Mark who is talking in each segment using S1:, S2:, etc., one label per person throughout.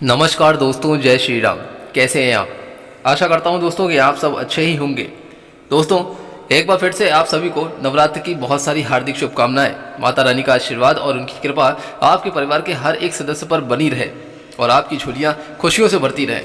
S1: नमस्कार दोस्तों, जय श्री राम। कैसे हैं आप? आशा करता हूं दोस्तों कि आप सब अच्छे ही होंगे। दोस्तों, एक बार फिर से आप सभी को नवरात्र की बहुत सारी हार्दिक शुभकामनाएं। माता रानी का आशीर्वाद और उनकी कृपा आपके परिवार के हर एक सदस्य पर बनी रहे और आपकी झोलियां खुशियों से भरती रहे।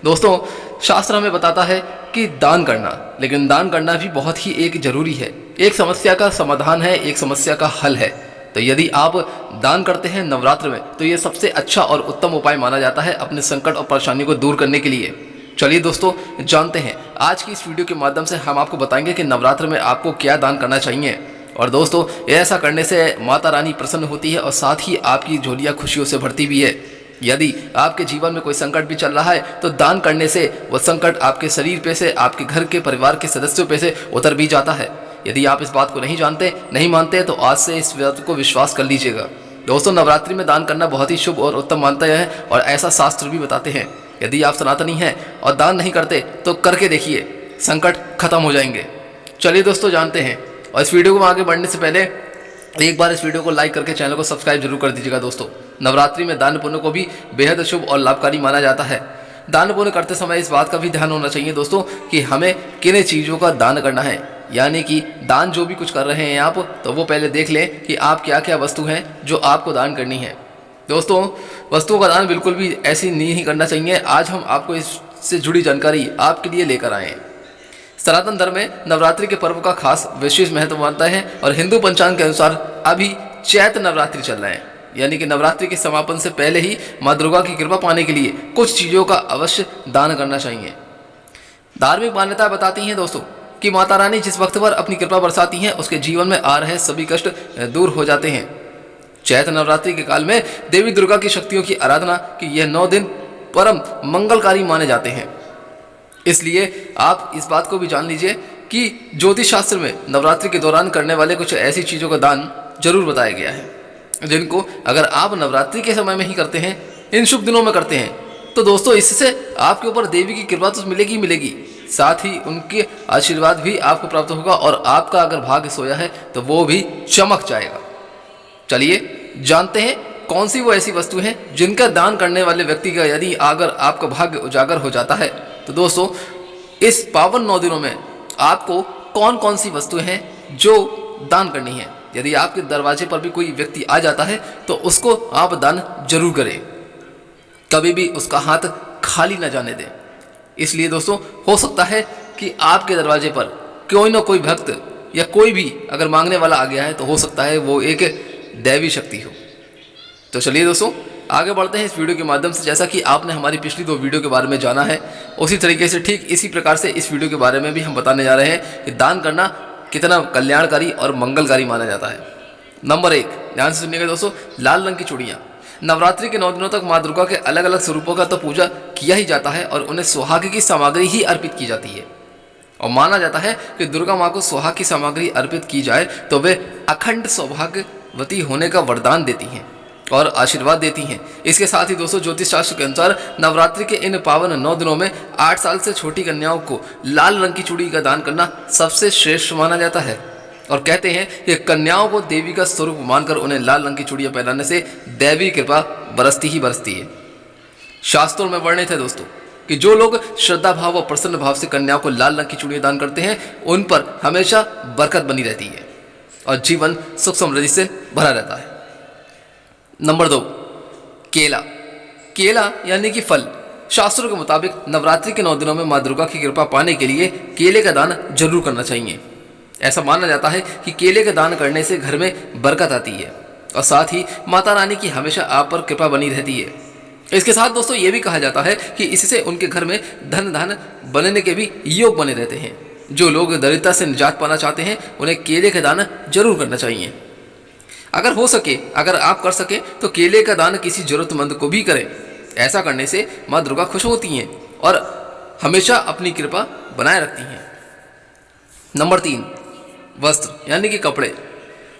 S1: दोस्तों, शास्त्र हमें बताता है कि दान करना, लेकिन दान करना भी बहुत ही एक जरूरी है। एक समस्या का समाधान है, एक समस्या का हल है। तो यदि आप दान करते हैं नवरात्र में, तो ये सबसे अच्छा और उत्तम उपाय माना जाता है अपने संकट और परेशानी को दूर करने के लिए। चलिए दोस्तों, जानते हैं आज की इस वीडियो के माध्यम से हम आपको बताएंगे कि नवरात्र में आपको क्या दान करना चाहिए। और दोस्तों, ऐसा करने से माता रानी प्रसन्न होती है और साथ ही आपकी झोलियां खुशियों से भरती भी है। यदि आपके जीवन में कोई संकट भी चल रहा है, तो दान करने से वह संकट आपके शरीर पे से, आपके घर के परिवार के सदस्यों पे से उतर भी जाता है। यदि आप इस बात को नहीं मानते, तो आज से इस बात को विश्वास कर लीजिएगा। दोस्तों, नवरात्रि में दान करना बहुत ही शुभ और उत्तम मानते हैं और ऐसा शास्त्र भी बताते हैं। यदि आप सनातनी हैं और दान नहीं करते, तो करके देखिए, संकट खत्म हो जाएंगे। चलिए दोस्तों, जानते हैं। और इस वीडियो को आगे बढ़ने से पहले एक बार इस वीडियो को लाइक करके चैनल को सब्सक्राइब जरूर कर दीजिएगा। दोस्तों, नवरात्रि में दान पुण्य को भी बेहद शुभ और लाभकारी माना जाता है। दान पुण्य करते समय इस बात का भी ध्यान होना चाहिए दोस्तों कि हमें किन चीज़ों का दान करना है। यानी कि दान जो भी कुछ कर रहे हैं आप, तो वो पहले देख लें कि आप क्या क्या वस्तु हैं जो आपको दान करनी है। दोस्तों, वस्तुओं का दान बिल्कुल भी ऐसी नहीं करना चाहिए। आज हम आपको इससे जुड़ी जानकारी आपके लिए लेकर आए हैं। सनातन धर्म में नवरात्रि के पर्व का खास विशेष महत्व मानता है और हिंदू पंचांग के अनुसार अभी चैत्र नवरात्रि चल रहे हैं। यानी कि नवरात्रि के समापन से पहले ही माँ दुर्गा की कृपा पाने के लिए कुछ चीज़ों का अवश्य दान करना चाहिए। धार्मिक मान्यता बताती हैं दोस्तों कि माता रानी जिस वक्त पर अपनी कृपा बरसाती हैं, उसके जीवन में आ रहे सभी कष्ट दूर हो जाते हैं। चैत्र नवरात्रि के काल में देवी दुर्गा की शक्तियों की आराधना की यह 9 दिन परम मंगलकारी माने जाते हैं। इसलिए आप इस बात को भी जान लीजिए कि ज्योतिष शास्त्र में नवरात्रि के दौरान करने वाले कुछ ऐसी चीज़ों का दान जरूर बताया गया है, जिनको अगर आप नवरात्रि के समय में ही करते हैं, इन शुभ दिनों में करते हैं, तो दोस्तों इससे आपके ऊपर देवी की कृपा तो मिलेगी मिलेगी, साथ ही उनके आशीर्वाद भी आपको प्राप्त होगा और आपका अगर भाग्य सोया है तो वो भी चमक जाएगा। चलिए जानते हैं कौन सी वो ऐसी वस्तु है जिनका दान करने वाले व्यक्ति का यदि अगर आपका भाग्य उजागर हो जाता है। तो दोस्तों, इस पावन 9 दिनों में आपको कौन कौन सी वस्तुएं हैं जो दान करनी है। यदि आपके दरवाजे पर भी कोई व्यक्ति आ जाता है, तो उसको आप दान जरूर करें। कभी भी उसका हाथ खाली न जाने दें। इसलिए दोस्तों, हो सकता है कि आपके दरवाजे पर कोई ना कोई भक्त या कोई भी अगर मांगने वाला आ गया है, तो हो सकता है वो एक दैवी शक्ति हो। तो चलिए दोस्तों, आगे बढ़ते हैं इस वीडियो के माध्यम से। जैसा कि आपने हमारी पिछली 2 वीडियो के बारे में जाना है, उसी तरीके से ठीक इसी प्रकार से इस वीडियो के बारे में भी हम बताने जा रहे हैं कि दान करना कितना कल्याणकारी और मंगलकारी माना जाता है। नंबर 1, ध्यान से सुनिएगा दोस्तों, लाल रंग की चूड़ियाँ। नवरात्रि के 9 दिनों तक माँ दुर्गा के अलग अलग स्वरूपों का तो पूजा किया ही जाता है और उन्हें सुहाग की सामग्री ही अर्पित की जाती है। और माना जाता है कि दुर्गा माँ को सुहाग की सामग्री अर्पित की जाए तो वे अखंड सौभाग्यवती होने का वरदान देती हैं और आशीर्वाद देती हैं। इसके साथ ही दोस्तों, ज्योतिष शास्त्र के अनुसार नवरात्रि के इन पावन 9 दिनों में 8 साल से छोटी कन्याओं को लाल रंग की चूड़ी का दान करना सबसे श्रेष्ठ माना जाता है। और कहते हैं कि कन्याओं को देवी का स्वरूप मानकर उन्हें लाल रंग की चूड़ियां पहनाने से दैवी कृपा बरसती ही बरसती है। शास्त्रों में वर्णित है दोस्तों कि जो लोग श्रद्धा भाव और प्रसन्न भाव से कन्याओं को लाल रंग की चूड़ियां दान करते हैं, उन पर हमेशा बरकत बनी रहती है और जीवन सुख समृद्धि से भरा रहता है। नंबर 2, केला। केला यानी कि फल। शास्त्रों के मुताबिक नवरात्रि के 9 दिनों में माँ दुर्गा की कृपा पाने के लिए केले का दान जरूर करना चाहिए। ऐसा माना जाता है कि केले का दान करने से घर में बरकत आती है और साथ ही माता रानी की हमेशा आप पर कृपा बनी रहती है। इसके साथ दोस्तों, ये भी कहा जाता है कि इससे उनके घर में धन बनने के भी योग बने रहते हैं। जो लोग दरिद्रता से निजात पाना चाहते हैं, उन्हें केले का दान जरूर करना चाहिए। अगर हो सके, अगर आप कर सके, तो केले का दान किसी जरूरतमंद को भी करें। ऐसा करने से माँ दुर्गा खुश होती हैं और हमेशा अपनी कृपा बनाए रखती हैं। नंबर 3, वस्त्र यानी कि कपड़े।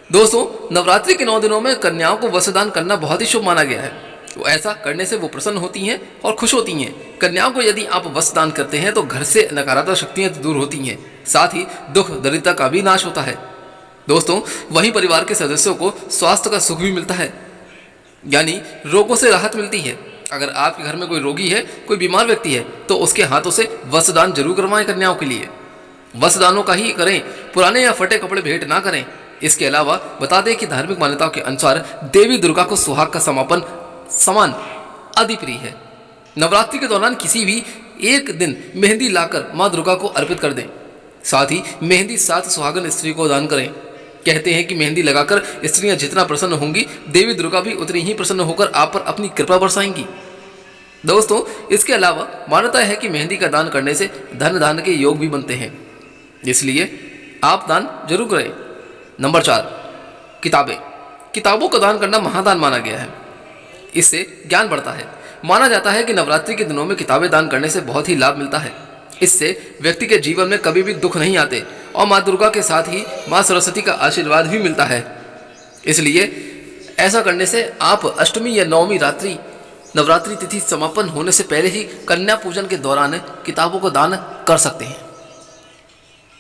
S1: दोस्तों, नवरात्रि के 9 दिनों में कन्याओं को वस्त्र दान करना बहुत ही शुभ माना गया है। तो ऐसा करने से वो प्रसन्न होती हैं और खुश होती हैं। कन्याओं को यदि आप वस्त्र दान करते हैं, तो घर से नकारात्मक शक्तियां दूर होती हैं, साथ ही दुख दरिद्रता का भी नाश होता है। दोस्तों, वहीं परिवार के सदस्यों को स्वास्थ्य का सुख भी मिलता है, यानी रोगों से राहत मिलती है अगर आपके घर में कोई रोगी है, कोई बीमार व्यक्ति है, तो उसके हाथों से वस्त्रदान जरूर करवाएं कन्याओं के लिए। वस्त्रदानों का ही करें, पुराने या फटे कपड़े भेंट ना करें। इसके अलावा बता दें कि धार्मिक मान्यताओं के अनुसार देवी दुर्गा को सुहाग का समापन समान आदि प्रिय है। नवरात्रि के दौरान किसी भी एक दिन मेहंदी लाकर माँ दुर्गा को अर्पित कर दें। साथ ही मेहंदी 7 सुहागन स्त्री को दान करें। कहते हैं कि मेहंदी लगाकर स्त्रियां जितना प्रसन्न होंगी, देवी दुर्गा भी उतनी ही प्रसन्न होकर आप पर अपनी कृपा बरसाएंगी। दोस्तों, इसके अलावा मान्यता है कि मेहंदी का दान करने से धन दान के योग भी बनते हैं, इसलिए आप दान जरूर करें। नंबर 4, किताबें। किताबों का दान करना महादान माना गया है। इससे ज्ञान बढ़ता है। माना जाता है कि नवरात्रि के दिनों में किताबें दान करने से बहुत ही लाभ मिलता है। इससे व्यक्ति के जीवन में कभी भी दुख नहीं आते और माँ दुर्गा के साथ ही माँ सरस्वती का आशीर्वाद भी मिलता है। इसलिए ऐसा करने से आप अष्टमी या नवमी रात्रि नवरात्रि तिथि समापन होने से पहले ही कन्या पूजन के दौरान किताबों को दान कर सकते हैं।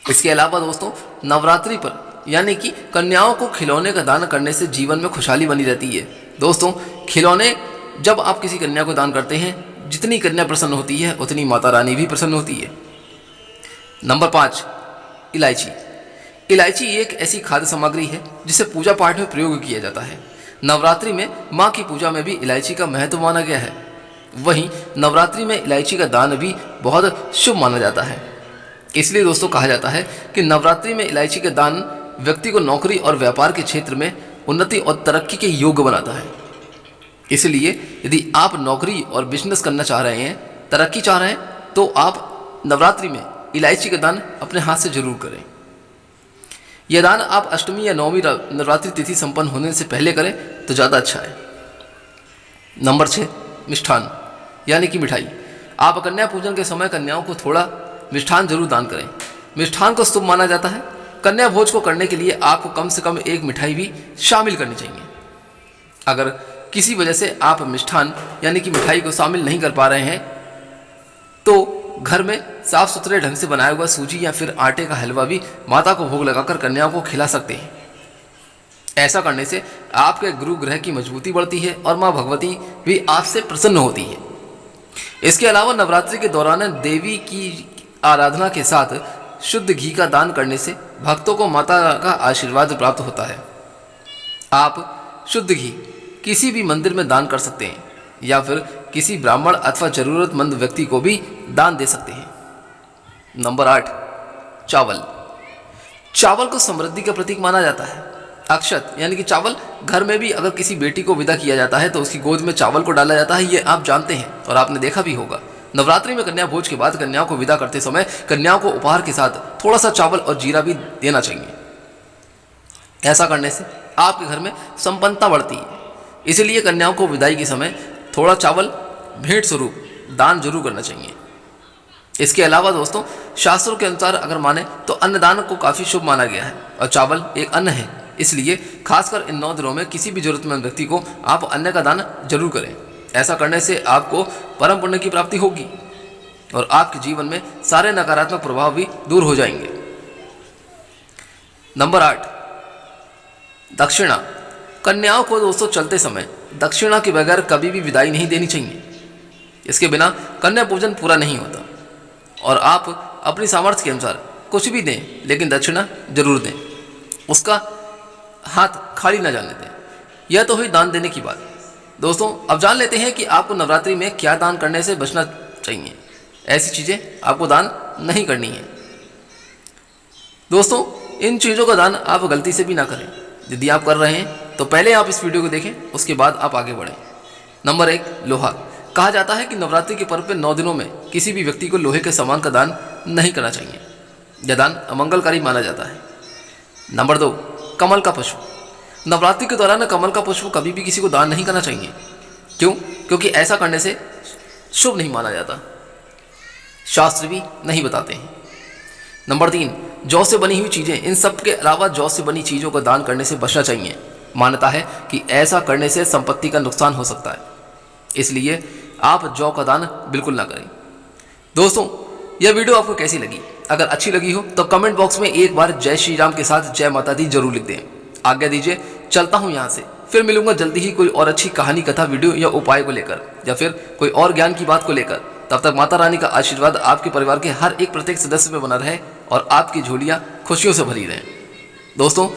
S1: इसके अलावा दोस्तों, नवरात्रि पर यानी कि कन्याओं को खिलौने का दान करने से जीवन में खुशहाली बनी रहती है। दोस्तों, खिलौने जब आप किसी कन्या को दान करते हैं, जितनी कन्या प्रसन्न होती है उतनी माता रानी भी प्रसन्न होती है। नंबर 5, इलायची। इलायची एक ऐसी खाद्य सामग्री है जिसे पूजा पाठ में प्रयोग किया जाता है। नवरात्रि में माँ की पूजा में भी इलायची का महत्व माना गया है। वहीं नवरात्रि में इलायची का दान भी बहुत शुभ माना जाता है। इसलिए दोस्तों कहा जाता है कि नवरात्रि में इलायची का दान व्यक्ति को नौकरी और व्यापार के क्षेत्र में उन्नति और तरक्की के योग्य बनाता है। इसलिए यदि आप नौकरी और बिजनेस करना चाह रहे हैं, तरक्की चाह रहे हैं, तो आप नवरात्रि में इलायची का दान अपने हाथ से जरूर करें। यह दान आप अष्टमी या नवमी नवरात्रि तिथि संपन्न होने से पहले करें तो ज़्यादा अच्छा है। नंबर 6, मिष्ठान यानी कि मिठाई। आप कन्या पूजन के समय कन्याओं को थोड़ा मिष्ठान जरूर दान करें। मिष्ठान को शुभ माना जाता है। कन्या भोज को करने के लिए आपको कम से कम एक मिठाई भी शामिल करनी चाहिए। अगर किसी वजह से आप मिष्ठान यानी कि मिठाई को शामिल नहीं कर पा रहे हैं, तो घर में साफ सुथरे ढंग से बनाया हुआ सूजी या फिर आटे का हलवा भी माता को भोग लगाकर कन्याओं को खिला सकते हैं। ऐसा करने से आपके गुरु ग्रह की मजबूती बढ़ती है और माँ भगवती भी आपसे प्रसन्न होती है। इसके अलावा नवरात्रि के दौरान देवी की आराधना के साथ शुद्ध घी का दान करने से भक्तों को माता का आशीर्वाद प्राप्त होता है। आप शुद्ध घी किसी भी मंदिर में दान कर सकते हैं या फिर किसी ब्राह्मण अथवा जरूरतमंद व्यक्ति को भी दान दे सकते हैं। नंबर 8, चावल। चावल को समृद्धि का प्रतीक माना जाता है। अक्षत यानी कि चावल, घर में भी अगर किसी बेटी को विदा किया जाता है तो उसकी गोद में चावल को डाला जाता है। ये आप जानते हैं और आपने देखा भी होगा। नवरात्रि में कन्या भोज के बाद कन्याओं को विदा करते समय कन्याओं को उपहार के साथ थोड़ा सा चावल और जीरा भी देना चाहिए। ऐसा करने से आपके घर में संपन्नता बढ़ती है। इसलिए कन्याओं को विदाई के समय थोड़ा चावल भेंट स्वरूप दान जरूर करना चाहिए। इसके अलावा दोस्तों, शास्त्रों के अनुसार अगर माने तो अन्नदान को काफ़ी शुभ माना गया है और चावल एक अन्न है। इसलिए खासकर इन 9 दिनों में किसी भी जरूरतमंद व्यक्ति को आप अन्न का दान जरूर करें। ऐसा करने से आपको परम पुण्य की प्राप्ति होगी और आपके जीवन में सारे नकारात्मक प्रभाव भी दूर हो जाएंगे। नंबर 8, दक्षिणा। कन्याओं को दोस्तों चलते समय दक्षिणा के बगैर कभी भी विदाई नहीं देनी चाहिए। इसके बिना कन्या पूजन पूरा नहीं होता और आप अपनी सामर्थ्य के अनुसार कुछ भी दें, लेकिन दक्षिणा जरूर दें। उसका हाथ खाली ना जाने दें। यह तो हुई दान देने की बात। दोस्तों, अब जान लेते हैं कि आपको नवरात्रि में क्या दान करने से बचना चाहिए। ऐसी चीज़ें आपको दान नहीं करनी है। दोस्तों, इन चीज़ों का दान आप गलती से भी ना करें। यदि आप कर रहे हैं तो पहले आप इस वीडियो को देखें, उसके बाद आप आगे बढ़ें। नंबर 1, लोहा। कहा जाता है कि नवरात्रि के पर्व पे 9 दिनों में किसी भी व्यक्ति को लोहे के सामान का दान नहीं करना चाहिए। यह दान अमंगलकारी माना जाता है। नंबर 2, कमल का पुष्प। नवरात्रि के दौरान कमल का पुष्प कभी भी किसी को दान नहीं करना चाहिए। क्यों? क्योंकि ऐसा करने से शुभ नहीं माना जाता, शास्त्र भी नहीं बताते हैं। नंबर 3, जौ से बनी हुई चीज़ें। इन सब के अलावा जौ से बनी चीज़ों का दान करने से बचना चाहिए। मान्यता है कि ऐसा करने से संपत्ति का नुकसान हो सकता है, इसलिए आप जौ का दान बिल्कुल ना करें। दोस्तों, यह वीडियो आपको कैसी लगी? अगर अच्छी लगी हो तो कमेंट बॉक्स में एक बार जय श्री राम के साथ जय माता दी जरूर लिख दें। आज्ञा दीजिए, चलता हूँ यहाँ से। फिर मिलूंगा जल्दी ही कोई और अच्छी कहानी, कथा, वीडियो या उपाय को लेकर, या फिर कोई और ज्ञान की बात को लेकर। तब तक माता रानी का आशीर्वाद आपके परिवार के हर एक प्रत्येक सदस्य में बना रहे और आपकी झोलियां खुशियों से भरी रहें। दोस्तों,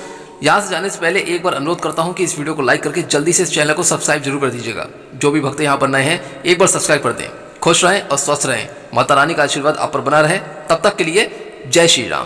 S1: यहाँ से जाने से पहले एक बार अनुरोध करता हूँ कि इस वीडियो को लाइक करके जल्दी से इस चैनल को सब्सक्राइब जरूर कर दीजिएगा। जो भी भक्त यहाँ पर नए हैं, एक बार सब्सक्राइब कर दें। खुश रहें और स्वस्थ रहें। माता रानी का आशीर्वाद आप पर बना रहे। तब तक के लिए जय श्री राम।